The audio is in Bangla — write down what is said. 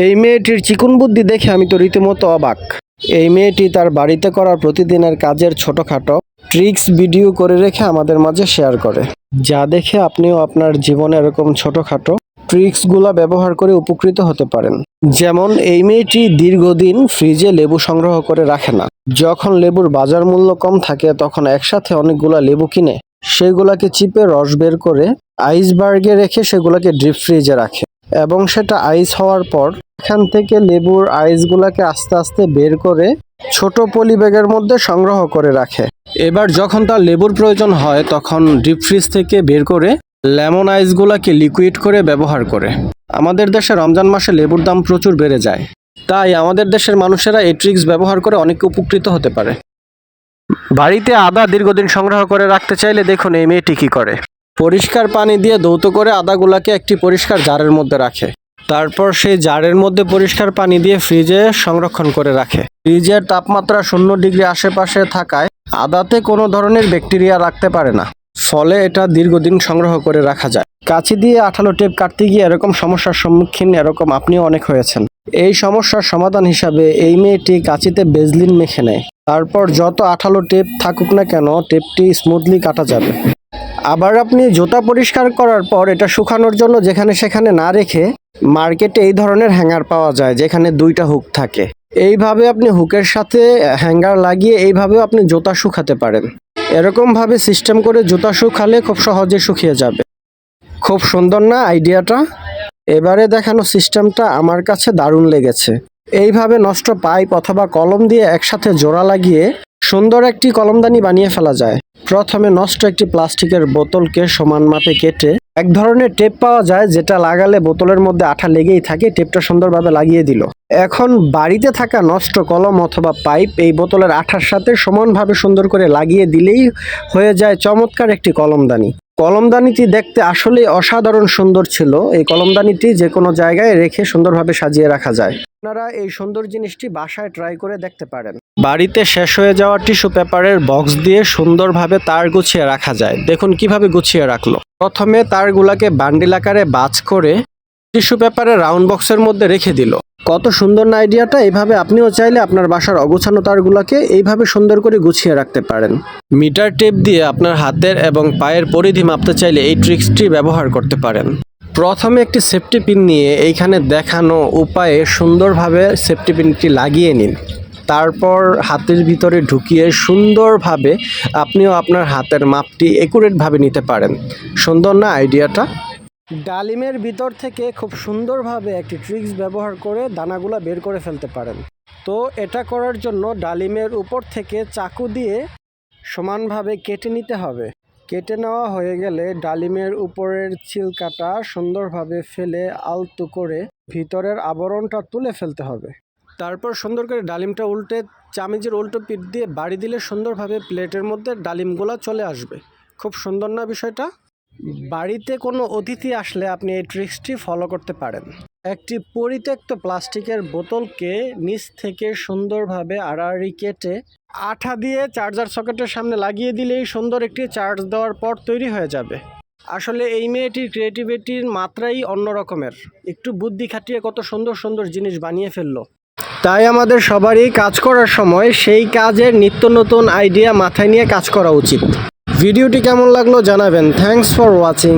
এই মেয়েটির চিকন বুদ্ধি দেখে আমি তো রীতিমতো অবাক। এই মেয়েটি তার বাড়িতে করা প্রতিদিনের কাজের ছোটখাটো ট্রিক্স ভিডিও করে রেখে আমাদের মাঝে শেয়ার করে, যা দেখে আপনিও আপনার জীবনে এরকম ছোটখাটো ট্রিক্সগুলো ব্যবহার করে উপকৃত হতে পারেন। যেমন এই মেয়েটি দীর্ঘদিন ফ্রিজে লেবু সংগ্রহ করে রাখে না। যখন লেবুর বাজার মূল্য কম থাকে তখন একসাথে অনেকগুলা লেবু কিনে সেগুলাকে চিপে রস বের করে আইসবার্গে রেখে সেগুলোকে ডিপ ফ্রিজে রাখে এবং সেটা আইস হওয়ার পর এখান থেকে লেবুর আইসগুলাকে আস্তে আস্তে বের করে ছোট পলি ব্যাগের মধ্যে সংগ্রহ করে রাখে। এবার যখন তার লেবুর প্রয়োজন হয় তখন ডিপ ফ্রিজ থেকে বের করে লেমন আইসগুলাকে লিকুইড করে ব্যবহার করে। আমাদের দেশে রমজান মাসে লেবুর দাম প্রচুর বেড়ে যায়, তাই আমাদের দেশের মানুষেরা এই ট্রিক্স ব্যবহার করে অনেক উপকৃত হতে পারে। বাড়িতে আদা দীর্ঘদিন সংগ্রহ করে রাখতে চাইলে দেখুন এই মেয়েটি কি করে। পরিষ্কার পানি দিয়ে ধৌত করে আদাগুলাকে একটি পরিষ্কার জারের মধ্যে রাখে। তারপর সেই জারের মধ্যে পরিষ্কার পানি দিয়ে ফ্রিজে সংরক্ষণ করে রাখে। ফ্রিজের তাপমাত্রা 0 ডিগ্রি আশেপাশে থাকায় আদাতে কোনো ধরনের ব্যাকটেরিয়া রাখতে পারে না, ফলে এটা দীর্ঘদিন সংগ্রহ করে রাখা যায়। কাঁচি দিয়ে আঠালো টেপ কাটতে গিয়ে এরকম সমস্যার সম্মুখীন আপনিও অনেক হয়েছেন। এই সমস্যার সমাধান হিসাবে এই মেয়েটি কাঁচিতে বেজলিন মেখে নেয়। তারপর যত আঠালো টেপ থাকুক না কেন টেপটি স্মুথলি কাটা যাবে। আবার আপনি জুতা পরিষ্কার করার পর এটা শুকানোর জন্য যেখানে সেখানে না রেখে মার্কেটে এই ধরনের হ্যাঙ্গার পাওয়া যায় যেখানে 2টা হুক থাকে। এইভাবে আপনি হুকের সাথে হ্যাঙ্গার লাগিয়ে এইভাবেও আপনি জুতা শুকাতে পারেন। এরকমভাবে সিস্টেম করে জুতা শুকালে খুব সহজে শুকিয়ে যাবে। খুব সুন্দর না আইডিয়াটা? এবারে দেখানো সিস্টেমটা আমার কাছে দারুণ লেগেছে। এইভাবে নষ্ট পাইপ অথবা কলম দিয়ে একসাথে জোড়া লাগিয়ে সুন্দর একটি কলমদানি বানিয়ে ফেলা যায়। প্রথমে নষ্ট একটি প্লাস্টিকের বোতলকে সমান মাপে কেটে এক ধরনের টেপ পাওয়া যায় যেটা লাগালে বোতলের মধ্যে আঠা লেগেই থাকে। টেপটা সুন্দরভাবে লাগিয়ে দিল। এখন বাড়িতে থাকা নষ্ট কলম অথবা পাইপ এই বোতলের আঠার সাথে সমানভাবে সুন্দর করে লাগিয়ে দিলেই হয়ে যায় চমৎকার একটি কলমদানি। কলমদানিটি দেখতে আসলেই অসাধারণ সুন্দর ছিল। এই কলমদানিটি যে কোনো জায়গায় রেখে সুন্দরভাবে সাজিয়ে রাখা যায়। আপনারা এই সুন্দর জিনিসটি বাসায় ট্রাই করে দেখতে পারেন। বাড়িতে শেষ হয়ে যাওয়া টিস্যু পেপারের বক্স দিয়ে সুন্দরভাবে তার গুছিয়ে রাখা যায়। দেখুন কিভাবে গুছিয়ে রাখলো। প্রথমে তারগুলাকে বান্ডিল আকারে বাজ করে টিস্যু পেপারের রাউন্ড বক্সের মধ্যে রেখে দিল। কত সুন্দর না আইডিয়াটা! এইভাবে আপনিও চাইলে আপনার বাসার অগোছানো তারগুলোকে এইভাবে সুন্দর করে গুছিয়ে রাখতে পারেন। মিটার টেপ দিয়ে আপনার হাতের এবং পায়ের পরিধি মাপতে চাইলে এই ট্রিক্সটি ব্যবহার করতে পারেন। প্রথমে একটি সেফটি পিন নিয়ে এইখানে দেখানো উপায়ে সুন্দরভাবে সেফটি পিনটি লাগিয়ে নিন। তারপর হাতের ভিতরে ঢুকিয়ে সুন্দরভাবে আপনিও আপনার হাতের মাপটি একুরেটভাবে নিতে পারেন। সুন্দর না আইডিয়াটা? ডালিমের ভিতর থেকে খুব সুন্দরভাবে একটি ট্রিক্স ব্যবহার করে দানাগুলো বের করে ফেলতে পারেন। তো এটা করার জন্য ডালিমের উপর থেকে চাকু দিয়ে সমানভাবে কেটে নিতে হবে। কেটে নেওয়া হয়ে গেলে ডালিমের উপরের ছিলকাটা সুন্দরভাবে ফেলে আলতো করে ভিতরের আবরণটা তুলে ফেলতে হবে। তারপর সুন্দর করে ডালিমটা উল্টে চামিচের উল্টো পিঠ দিয়ে বাড়ি দিলে সুন্দরভাবে প্লেটের মধ্যে ডালিমগুলো চলে আসবে। খুব সুন্দর না বিষয়টা? বাড়িতে কোনো অতিথি আসলে আপনি এই ট্রিক্সটি ফলো করতে পারেন। একটি পরিত্যক্ত প্লাস্টিকের বোতলকে নিচ থেকে সুন্দরভাবে আড়াআড়ি কেটে আঠা দিয়ে চার্জার সকেটের সামনে লাগিয়ে দিলেই সুন্দর একটি চার্জ দেওয়ার পর তৈরি হয়ে যাবে। আসলে এই মেয়েটির ক্রিয়েটিভিটির মাত্রাই অন্য রকমের। একটু বুদ্ধি খাটিয়ে কত সুন্দর সুন্দর জিনিস বানিয়ে ফেললো। তাই আমাদের সবারই কাজ করার সময় সেই কাজের নিত্য নতুন আইডিয়া মাথায় নিয়ে কাজ করা উচিত। ভিডিওটি কেমন লাগলো জানাবেন। Thanks for watching.